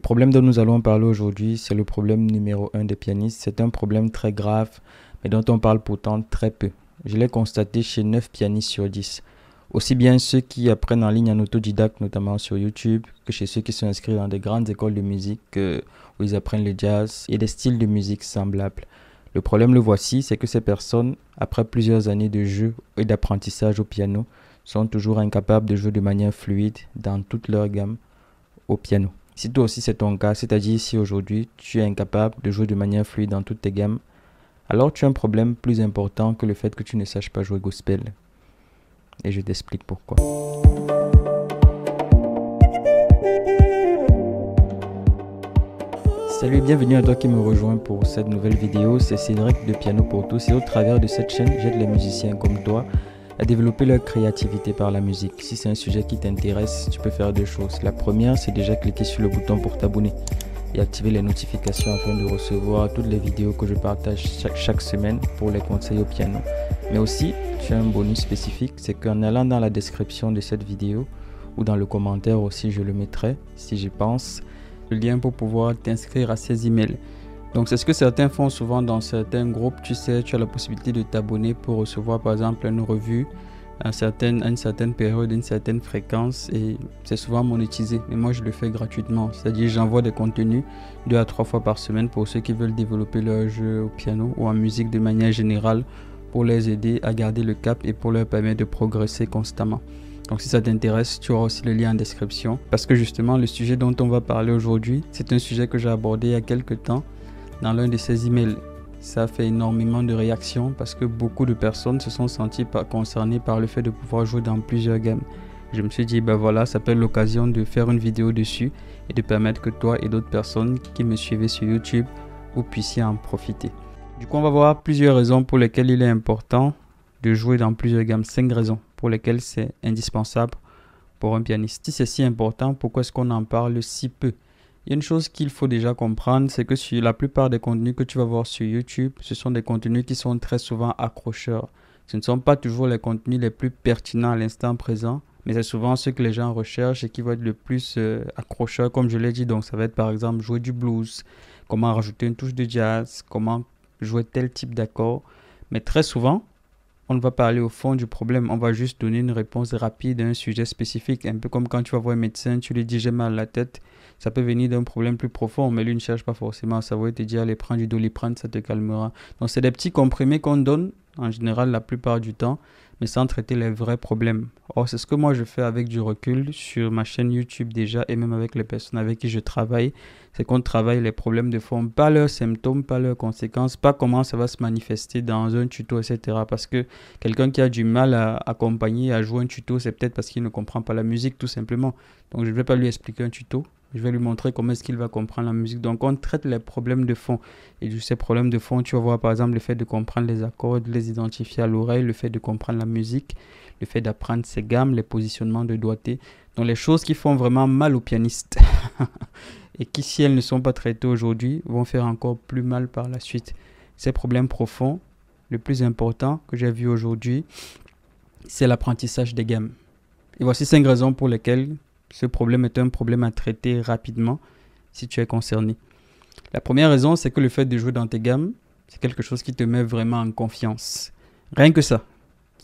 problème dont nous allons parler aujourd'hui, c'est le problème numéro un des pianistes. C'est un problème très grave, mais dont on parle pourtant très peu. Je l'ai constaté chez 9 pianistes sur 10. Aussi bien ceux qui apprennent en ligne en autodidacte, notamment sur YouTube, que chez ceux qui sont inscrits dans des grandes écoles de musique où ils apprennent le jazz et des styles de musique semblables. Le problème, le voici, c'est que ces personnes, après plusieurs années de jeu et d'apprentissage au piano, sont toujours incapables de jouer de manière fluide dans toute leur gamme au piano. Si toi aussi c'est ton cas, c'est-à-dire si aujourd'hui tu es incapable de jouer de manière fluide dans toutes tes gammes, alors tu as un problème plus important que le fait que tu ne saches pas jouer gospel. Et je t'explique pourquoi. Salut et bienvenue à toi qui me rejoins pour cette nouvelle vidéo. C'est Cédric de Piano pour tous et au travers de cette chaîne, j'aide les musiciens comme toi à développer leur créativité par la musique. Si c'est un sujet qui t'intéresse, tu peux faire deux choses. La première, c'est déjà cliquer sur le bouton pour t'abonner et activer les notifications afin de recevoir toutes les vidéos que je partage chaque semaine pour les conseils au piano. Mais aussi, tu as un bonus spécifique, c'est qu'en allant dans la description de cette vidéo ou dans le commentaire aussi, je le mettrai si j'y pense, le lien pour pouvoir t'inscrire à ces emails. Donc c'est ce que certains font souvent dans certains groupes. Tu sais, tu as la possibilité de t'abonner pour recevoir par exemple une revue à une certaine période, une certaine fréquence, et c'est souvent monétisé. Mais moi je le fais gratuitement, c'est-à-dire j'envoie des contenus 2 à 3 fois par semaine pour ceux qui veulent développer leur jeu au piano ou en musique de manière générale, pour les aider à garder le cap et pour leur permettre de progresser constamment. Donc si ça t'intéresse, tu auras aussi le lien en description, parce que justement le sujet dont on va parler aujourd'hui, c'est un sujet que j'ai abordé il y a quelques temps dans l'un de ces emails. Ça a fait énormément de réactions parce que beaucoup de personnes se sont senties concernées par le fait de pouvoir jouer dans plusieurs gammes. Je me suis dit, ben voilà, ça peut être l'occasion de faire une vidéo dessus et de permettre que toi et d'autres personnes qui me suivaient sur YouTube, vous puissiez en profiter. Du coup, on va voir plusieurs raisons pour lesquelles il est important de jouer dans plusieurs gammes. 5 raisons pour lesquelles c'est indispensable pour un pianiste. Si c'est si important, pourquoi est-ce qu'on en parle si peu ? Il y a une chose qu'il faut déjà comprendre, c'est que sur la plupart des contenus que tu vas voir sur YouTube, ce sont des contenus qui sont très souvent accrocheurs. Ce ne sont pas toujours les contenus les plus pertinents à l'instant présent, mais c'est souvent ceux que les gens recherchent et qui vont être le plus accrocheurs, comme je l'ai dit. Donc ça va être par exemple jouer du blues, comment rajouter une touche de jazz, comment jouer tel type d'accord. Mais très souvent, on ne va pas aller au fond du problème, on va juste donner une réponse rapide à un sujet spécifique. Un peu comme quand tu vas voir un médecin, tu lui dis j'ai mal à la tête. Ça peut venir d'un problème plus profond, mais lui ne cherche pas forcément à savoir. Il te dit allez, prends du Doliprane, ça te calmera. Donc c'est des petits comprimés qu'on donne, en général la plupart du temps, mais sans traiter les vrais problèmes. Or, c'est ce que moi je fais avec du recul sur ma chaîne YouTube déjà, et même avec les personnes avec qui je travaille. C'est qu'on travaille les problèmes de fond, pas leurs symptômes, pas leurs conséquences, pas comment ça va se manifester dans un tuto, etc. Parce que quelqu'un qui a du mal à accompagner, à jouer un tuto, c'est peut-être parce qu'il ne comprend pas la musique, tout simplement. Donc je ne vais pas lui expliquer un tuto. Je vais lui montrer comment est-ce qu'il va comprendre la musique. Donc, on traite les problèmes de fond. Et de ces problèmes de fond, tu vas voir par exemple le fait de comprendre les accords, de les identifier à l'oreille, le fait de comprendre la musique, le fait d'apprendre ses gammes, les positionnements de doigté. Donc, les choses qui font vraiment mal aux pianistes et qui, si elles ne sont pas traitées aujourd'hui, vont faire encore plus mal par la suite. Ces problèmes profonds, le plus important que j'ai vu aujourd'hui, c'est l'apprentissage des gammes. Et voici 5 raisons pour lesquelles ce problème est un problème à traiter rapidement si tu es concerné. La première raison, c'est que le fait de jouer dans tes gammes, c'est quelque chose qui te met vraiment en confiance. Rien que ça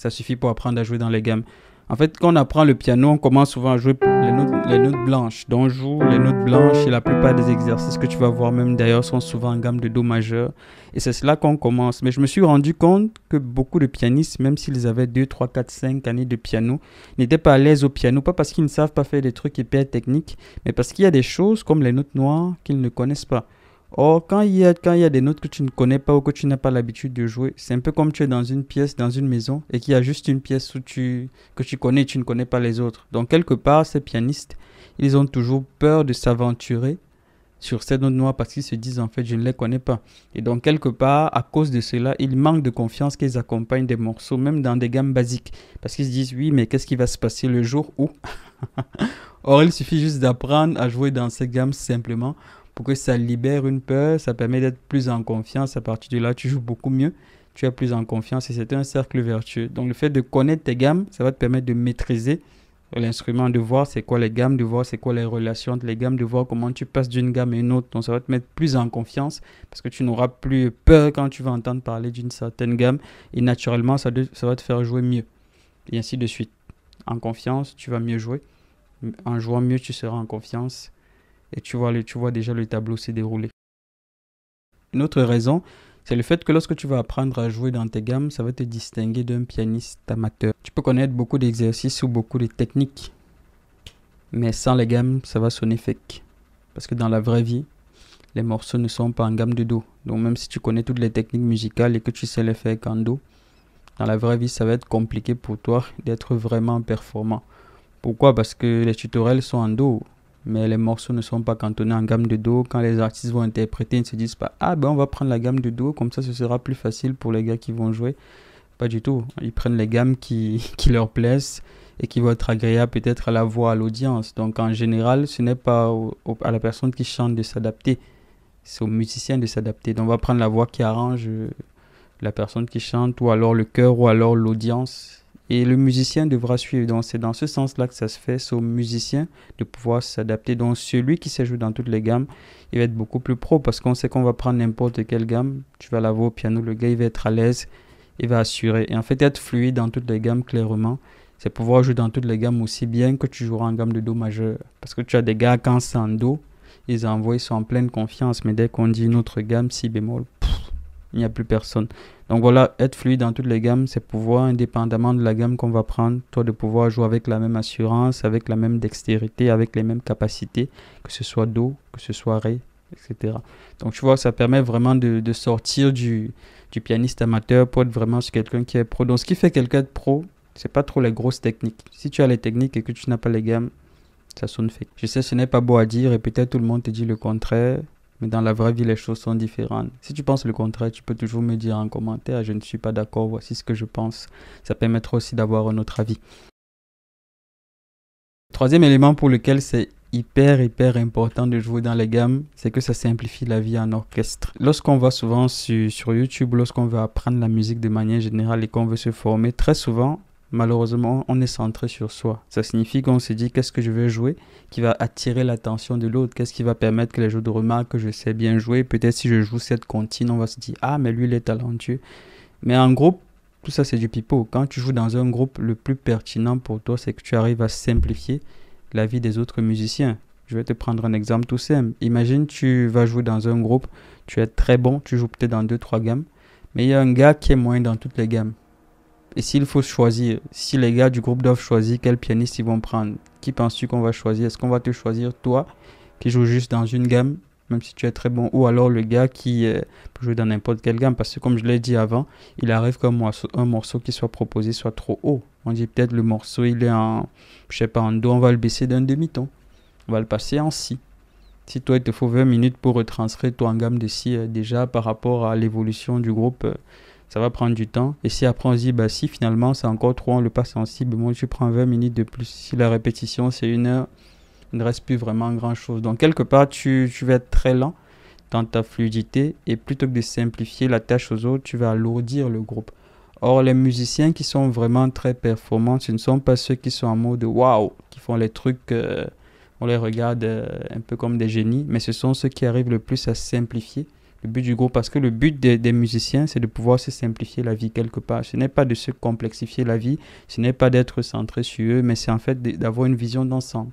suffit pour apprendre à jouer dans les gammes. En fait, quand on apprend le piano, on commence souvent à jouer les notes blanches. Donc on joue les notes blanches et la plupart des exercices que tu vas voir même d'ailleurs sont souvent en gamme de Do majeur. Et c'est cela qu'on commence. Mais je me suis rendu compte que beaucoup de pianistes, même s'ils avaient 2, 3, 4, 5 années de piano, n'étaient pas à l'aise au piano. Pas parce qu'ils ne savent pas faire des trucs hyper techniques, mais parce qu'il y a des choses comme les notes noires qu'ils ne connaissent pas. Or, quand il y a des notes que tu ne connais pas ou que tu n'as pas l'habitude de jouer, c'est un peu comme tu es dans une pièce, dans une maison, et qu'il y a juste une pièce que tu connais et tu ne connais pas les autres. Donc, quelque part, ces pianistes, ils ont toujours peur de s'aventurer sur ces notes noires parce qu'ils se disent, en fait, je ne les connais pas. Et donc, quelque part, à cause de cela, ils manquent de confiance qu'ils accompagnent des morceaux, même dans des gammes basiques. Parce qu'ils se disent, oui, mais qu'est-ce qui va se passer le jour où Or, il suffit juste d'apprendre à jouer dans ces gammes simplement pour que ça libère une peur, ça permet d'être plus en confiance. À partir de là, tu joues beaucoup mieux, tu es plus en confiance et c'est un cercle vertueux. Donc le fait de connaître tes gammes, ça va te permettre de maîtriser l'instrument, de voir c'est quoi les gammes, de voir c'est quoi les relations entre les gammes, de voir comment tu passes d'une gamme à une autre. Donc ça va te mettre plus en confiance parce que tu n'auras plus peur quand tu vas entendre parler d'une certaine gamme et naturellement ça va te faire jouer mieux et ainsi de suite. En confiance, tu vas mieux jouer. En jouant mieux, tu seras en confiance et tu vois déjà le tableau se dérouler. Une autre raison, c'est le fait que lorsque tu vas apprendre à jouer dans tes gammes, ça va te distinguer d'un pianiste amateur. Tu peux connaître beaucoup d'exercices ou beaucoup de techniques, mais sans les gammes, ça va sonner fake. Parce que dans la vraie vie, les morceaux ne sont pas en gamme de Do. Donc même si tu connais toutes les techniques musicales et que tu sais les faire qu'en Do, dans la vraie vie, ça va être compliqué pour toi d'être vraiment performant. Pourquoi? Parce que les tutoriels sont en Do, mais les morceaux ne sont pas cantonnés en gamme de Do. Quand les artistes vont interpréter, ils ne se disent pas ah ben on va prendre la gamme de Do, comme ça ce sera plus facile pour les gars qui vont jouer. Pas du tout. Ils prennent les gammes qui leur plaisent et qui vont être agréables peut-être à la voix, à l'audience. Donc en général, ce n'est pas à la personne qui chante de s'adapter, c'est au musicien de s'adapter. Donc on va prendre la voix qui arrange la personne qui chante, ou alors le chœur, ou alors l'audience. Et le musicien devra suivre. Donc c'est dans ce sens-là que ça se fait. C'est au musicien de pouvoir s'adapter. Donc celui qui sait jouer dans toutes les gammes, il va être beaucoup plus pro parce qu'on sait qu'on va prendre n'importe quelle gamme. Tu vas la voir au piano, le gars il va être à l'aise, il va assurer. Et en fait, être fluide dans toutes les gammes, clairement, c'est pouvoir jouer dans toutes les gammes aussi bien que tu joueras en gamme de Do majeur. Parce que tu as des gars, quand c'est en Do, ils envoient, ils sont en pleine confiance. Mais dès qu'on dit une autre gamme, si bémol, il n'y a plus personne. Donc voilà, être fluide dans toutes les gammes, c'est pouvoir, indépendamment de la gamme qu'on va prendre, toi de pouvoir jouer avec la même assurance, avec la même dextérité, avec les mêmes capacités, que ce soit Do, que ce soit Ré, etc. Donc tu vois, ça permet vraiment de sortir du pianiste amateur pour être vraiment sur quelqu'un qui est pro. Donc ce qui fait quelqu'un de pro, c'est pas trop les grosses techniques. Si tu as les techniques et que tu n'as pas les gammes, ça sonne fake. Je sais, ce n'est pas beau à dire et peut-être tout le monde te dit le contraire. Mais dans la vraie vie, les choses sont différentes. Si tu penses le contraire, tu peux toujours me dire en commentaire, je ne suis pas d'accord, voici ce que je pense. Ça permettra aussi d'avoir un autre avis. Troisième élément pour lequel c'est hyper important de jouer dans les gammes, c'est que ça simplifie la vie en orchestre. Lorsqu'on va souvent sur YouTube, lorsqu'on veut apprendre la musique de manière générale et qu'on veut se former, très souvent, malheureusement, on est centré sur soi. Ça signifie qu'on se dit qu'est-ce que je veux jouer qui va attirer l'attention de l'autre, qu'est-ce qui va permettre que les joueurs remarquent que je sais bien jouer. Peut-être si je joue cette comptine, on va se dire ah mais lui il est talentueux. Mais en groupe, tout ça c'est du pipeau. Quand tu joues dans un groupe, le plus pertinent pour toi c'est que tu arrives à simplifier la vie des autres musiciens. Je vais te prendre un exemple tout simple. Imagine tu vas jouer dans un groupe, tu es très bon, tu joues peut-être dans 2-3 gammes, mais il y a un gars qui est moyen dans toutes les gammes. Et s'il faut choisir, si les gars du groupe doivent choisir quel pianiste ils vont prendre, qui penses-tu qu'on va choisir? Est-ce qu'on va te choisir toi, qui joue juste dans une gamme, même si tu es très bon, ou alors le gars qui peut jouer dans n'importe quelle gamme? Parce que comme je l'ai dit avant, il arrive qu'un morceau qui soit proposé soit trop haut. On dit peut-être le morceau, il est en, je sais pas, en Do, on va le baisser d'un demi-ton. On va le passer en Si. Si toi, il te faut 20 minutes pour retranscrire toi en gamme de Si, déjà par rapport à l'évolution du groupe, ça va prendre du temps. Et si après on se dit, bah si finalement c'est encore trop, on le passe en Si, moi tu prends 20 minutes de plus. Si la répétition c'est 1 heure, il ne reste plus vraiment grand chose. Donc quelque part, tu vas être très lent dans ta fluidité et plutôt que de simplifier la tâche aux autres, tu vas alourdir le groupe. Or, les musiciens qui sont vraiment très performants, ce ne sont pas ceux qui sont en mode waouh, qui font les trucs, on les regarde un peu comme des génies, mais ce sont ceux qui arrivent le plus à simplifier le but du groupe, parce que le but des musiciens, c'est de pouvoir se simplifier la vie quelque part. Ce n'est pas de se complexifier la vie, ce n'est pas d'être centré sur eux, mais c'est en fait d'avoir une vision d'ensemble,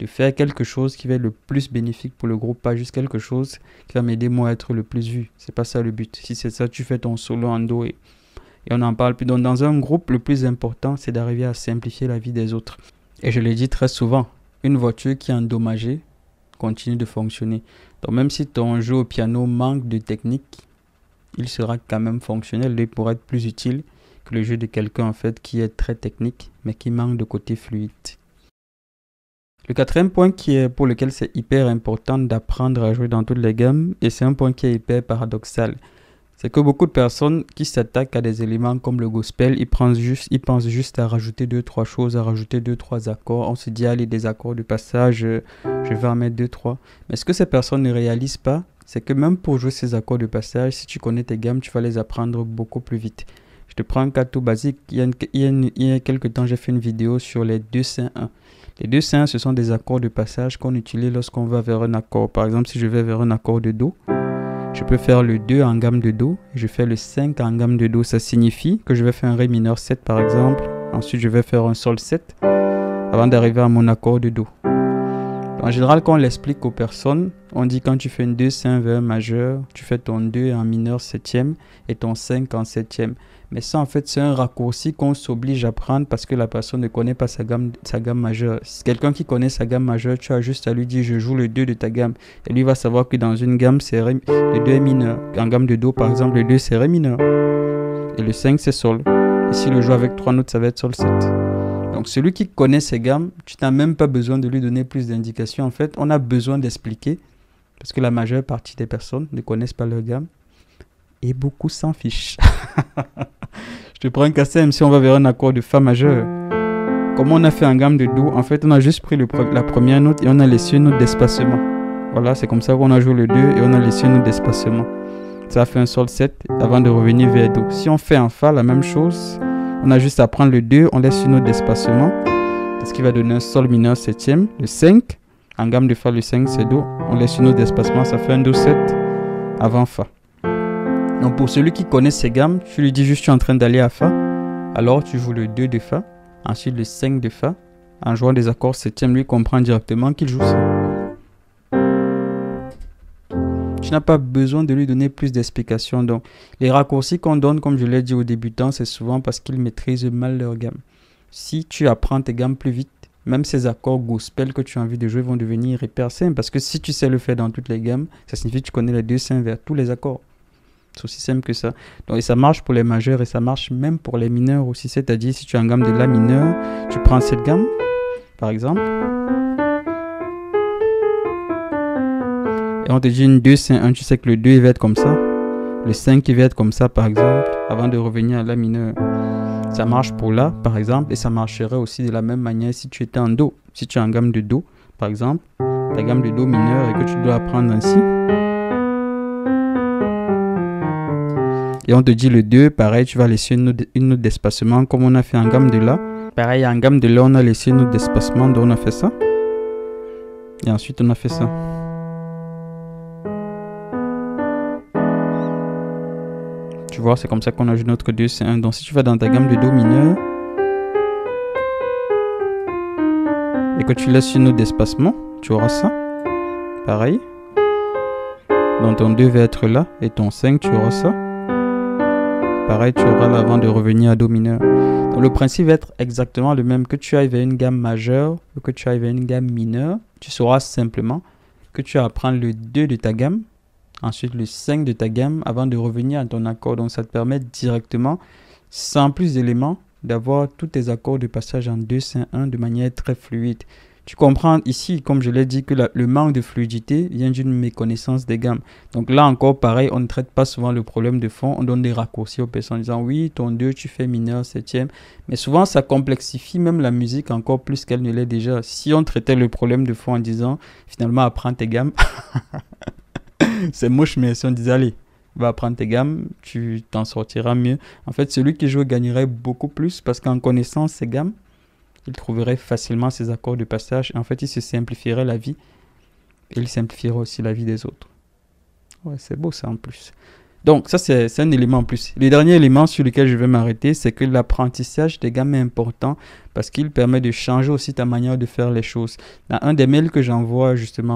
de faire quelque chose qui va être le plus bénéfique pour le groupe, pas juste quelque chose qui va m'aider moi à être le plus vu. C'est pas ça le but. Si c'est ça, tu fais ton solo en Do et on n'en parle plus. Donc dans un groupe, le plus important, c'est d'arriver à simplifier la vie des autres. Et je l'ai dit très souvent, une voiture qui est endommagée continue de fonctionner. Donc même si ton jeu au piano manque de technique, il sera quand même fonctionnel. Il pourra être plus utile que le jeu de quelqu'un en fait qui est très technique, mais qui manque de côté fluide. Le quatrième point pour lequel c'est hyper important d'apprendre à jouer dans toutes les gammes, et c'est un point qui est hyper paradoxal, c'est que beaucoup de personnes qui s'attaquent à des éléments comme le gospel, ils pensent juste à rajouter 2-3 choses, à rajouter 2-3 accords. On se dit, allez, des accords de passage, je vais en mettre 2-3. Mais ce que ces personnes ne réalisent pas, c'est que même pour jouer ces accords de passage, si tu connais tes gammes, tu vas les apprendre beaucoup plus vite. Je te prends un cas tout basique. Il y a quelques temps, j'ai fait une vidéo sur les 2-5-1. Les 2-5-1, ce sont des accords de passage qu'on utilise lorsqu'on va vers un accord. Par exemple, si je vais vers un accord de Do, je peux faire le 2 en gamme de Do. Je fais le 5 en gamme de Do. Ça signifie que je vais faire un Ré mineur 7 par exemple. Ensuite, je vais faire un Sol 7 avant d'arriver à mon accord de Do. En général, quand on l'explique aux personnes, on dit quand tu fais une 2-5 vers un majeur, tu fais ton 2 en mineur 7e et ton 5 en 7e. Mais ça, en fait, c'est un raccourci qu'on s'oblige à prendre parce que la personne ne connaît pas sa gamme majeure. Si quelqu'un qui connaît sa gamme majeure, tu as juste à lui dire je joue le 2 de ta gamme. Et lui va savoir que dans une gamme, le 2 est mineur. En gamme de Do, par exemple, le 2 c'est Ré mineur. Et le 5 c'est Sol. Et si le joue avec 3 notes, ça va être Sol 7. Donc celui qui connaît ses gammes, tu n'as même pas besoin de lui donner plus d'indications. En fait, on a besoin d'expliquer parce que la majeure partie des personnes ne connaissent pas leur gamme et beaucoup s'en fichent. Je te prends un cas simple, si on va vers un accord de Fa majeur. Comme on a fait en gamme de Do, en fait, on a juste pris la première note et on a laissé une note d'espacement. Voilà, c'est comme ça qu'on a joué le 2 et on a laissé une note d'espacement. Ça a fait un Sol 7 avant de revenir vers Do. Si on fait en Fa, la même chose. On a juste à prendre le 2, on laisse une note d'espacement. C'est ce qui va donner un Sol mineur 7e. Le 5, en gamme de Fa, le 5 c'est Do. On laisse une note d'espacement, ça fait un Do 7 avant Fa. Donc pour celui qui connaît ses gammes, tu lui dis juste je suis en train d'aller à Fa. Alors tu joues le 2 de Fa, ensuite le 5 de Fa. En jouant des accords 7e, lui comprend directement qu'il joue ça. Tu n'as pas besoin de lui donner plus d'explications. Donc, les raccourcis qu'on donne, comme je l'ai dit aux débutants, c'est souvent parce qu'ils maîtrisent mal leur gamme. Si tu apprends tes gammes plus vite, même ces accords gospel que tu as envie de jouer vont devenir hyper simples. Parce que si tu sais le faire dans toutes les gammes, ça signifie que tu connais les 2-5 vers tous les accords. C'est aussi simple que ça. Donc, et ça marche pour les majeurs et ça marche même pour les mineurs aussi. C'est-à-dire, si tu as une gamme de La mineur, tu prends cette gamme, par exemple. Et on te dit une 2-5-1, tu sais que le 2 il va être comme ça. Le 5 il va être comme ça par exemple, avant de revenir à La mineur. Ça marche pour La par exemple, et ça marcherait aussi de la même manière si tu étais en Do. Si tu es en gamme de Do par exemple, ta gamme de Do mineur et que tu dois apprendre ainsi. Et on te dit le 2, pareil, tu vas laisser une note d'espacement comme on a fait en gamme de La. Pareil, en gamme de La, on a laissé une note d'espacement, donc on a fait ça. Et ensuite on a fait ça. Tu vois, c'est comme ça qu'on a joué notre 2-5-1. Donc si tu vas dans ta gamme de Do mineur et que tu laisses une note d'espacement, tu auras ça. Pareil. Donc ton 2 va être là et ton 5, tu auras ça. Pareil, tu auras là avant de revenir à Do mineur. Donc le principe va être exactement le même. Que tu ailles vers une gamme majeure ou que tu ailles vers une gamme mineure, tu sauras simplement que tu vas prendre le 2 de ta gamme. Ensuite, le 5 de ta gamme avant de revenir à ton accord. Donc, ça te permet directement, sans plus d'éléments, d'avoir tous tes accords de passage en 2-5-1 de manière très fluide. Tu comprends ici, comme je l'ai dit, que le manque de fluidité vient d'une méconnaissance des gammes. Donc là encore, pareil, on ne traite pas souvent le problème de fond. On donne des raccourcis aux personnes en disant oui, ton 2, tu fais mineur, 7e. Mais souvent, ça complexifie même la musique encore plus qu'elle ne l'est déjà. Si on traitait le problème de fond en disant finalement, apprends tes gammes. C'est moche, mais si on disait, allez, va apprendre tes gammes, tu t'en sortiras mieux. En fait, celui qui joue gagnerait beaucoup plus parce qu'en connaissant ses gammes, il trouverait facilement ses accords de passage. En fait, il se simplifierait la vie et il simplifierait aussi la vie des autres. Ouais, c'est beau ça en plus. Donc, ça, c'est un élément en plus. Le dernier élément sur lequel je vais m'arrêter, c'est que l'apprentissage des gammes est important parce qu'il permet de changer aussi ta manière de faire les choses. Dans un des mails que j'envoie justement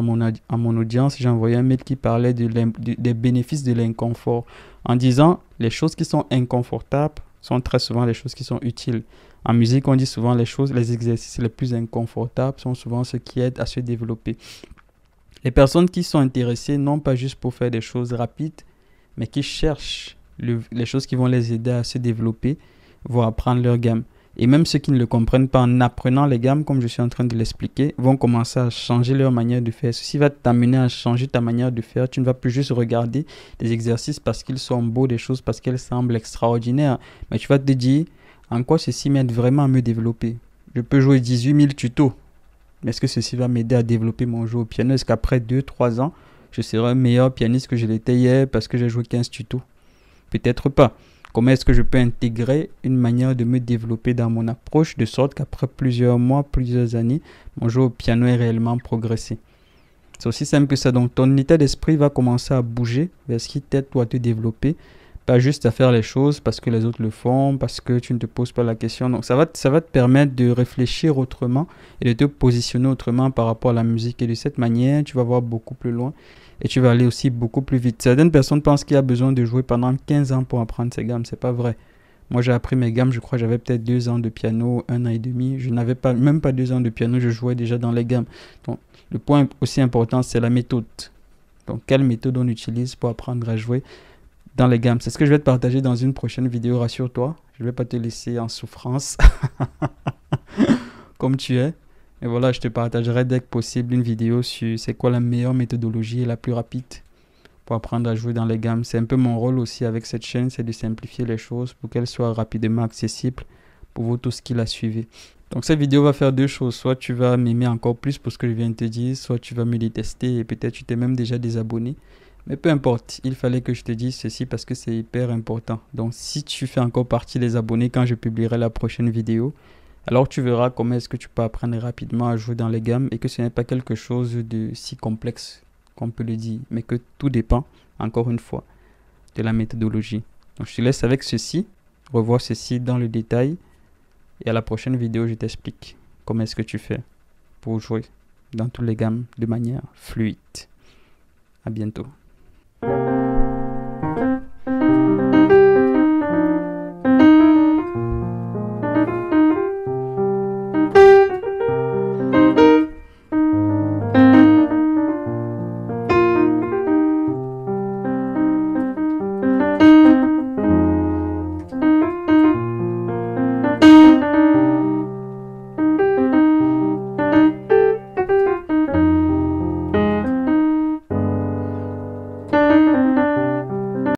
à mon audience, j'ai envoyé un mail qui parlait des bénéfices de l'inconfort en disant les choses qui sont inconfortables sont très souvent les choses qui sont utiles. En musique, on dit souvent les exercices les plus inconfortables sont souvent ceux qui aident à se développer. Les personnes qui sont intéressées, non pas juste pour faire des choses rapides, mais qui cherchent les choses qui vont les aider à se développer, vont apprendre leur gamme. Et même ceux qui ne le comprennent pas, en apprenant les gammes, comme je suis en train de l'expliquer, vont commencer à changer leur manière de faire. Ceci va t'amener à changer ta manière de faire. Tu ne vas plus juste regarder des exercices parce qu'ils sont beaux, des choses parce qu'elles semblent extraordinaires. Mais tu vas te dire, en quoi ceci m'aide vraiment à me développer? Je peux jouer 18 000 tutos. Mais est-ce que ceci va m'aider à développer mon jeu au piano? Est-ce qu'après 2-3 ans, je serai un meilleur pianiste que je l'étais hier parce que j'ai joué 15 tutos? Peut-être pas. comment est-ce que je peux intégrer une manière de me développer dans mon approche, de sorte qu'après plusieurs mois, plusieurs années, mon jeu au piano est réellement progressé. C'est aussi simple que ça. Donc, ton état d'esprit va commencer à bouger vers ce qui t'aide toi à te développer. Pas juste à faire les choses parce que les autres le font, parce que tu ne te poses pas la question. Donc, ça va te permettre de réfléchir autrement et de te positionner autrement par rapport à la musique. Et de cette manière, tu vas voir beaucoup plus loin et tu vas aller aussi beaucoup plus vite. Certaines personnes pensent qu'il y a besoin de jouer pendant 15 ans pour apprendre ces gammes. C'est pas vrai. Moi, j'ai appris mes gammes, je crois, j'avais peut-être 2 ans de piano, 1 an et demi. Je n'avais pas, même pas 2 ans de piano, je jouais déjà dans les gammes. Donc, le point aussi important, c'est la méthode. Donc, quelle méthode on utilise pour apprendre à jouer dans les gammes. C'est ce que je vais te partager dans une prochaine vidéo, rassure-toi. Je ne vais pas te laisser en souffrance comme tu es. Et voilà, je te partagerai dès que possible une vidéo sur c'est quoi la meilleure méthodologie et la plus rapide pour apprendre à jouer dans les gammes. C'est un peu mon rôle aussi avec cette chaîne, c'est de simplifier les choses pour qu'elles soient rapidement accessibles pour vous tous qui la suivez. Donc cette vidéo va faire deux choses. Soit tu vas m'aimer encore plus pour ce que je viens de te dire, soit tu vas me détester et peut-être tu t'es même déjà désabonné. Mais peu importe, il fallait que je te dise ceci parce que c'est hyper important. Donc si tu fais encore partie des abonnés quand je publierai la prochaine vidéo, alors tu verras comment est-ce que tu peux apprendre rapidement à jouer dans les gammes et que ce n'est pas quelque chose de si complexe qu'on peut le dire, mais que tout dépend, encore une fois, de la méthodologie. Donc je te laisse avec ceci, revois ceci dans le détail et à la prochaine vidéo je t'explique comment est-ce que tu fais pour jouer dans toutes les gammes de manière fluide. À bientôt.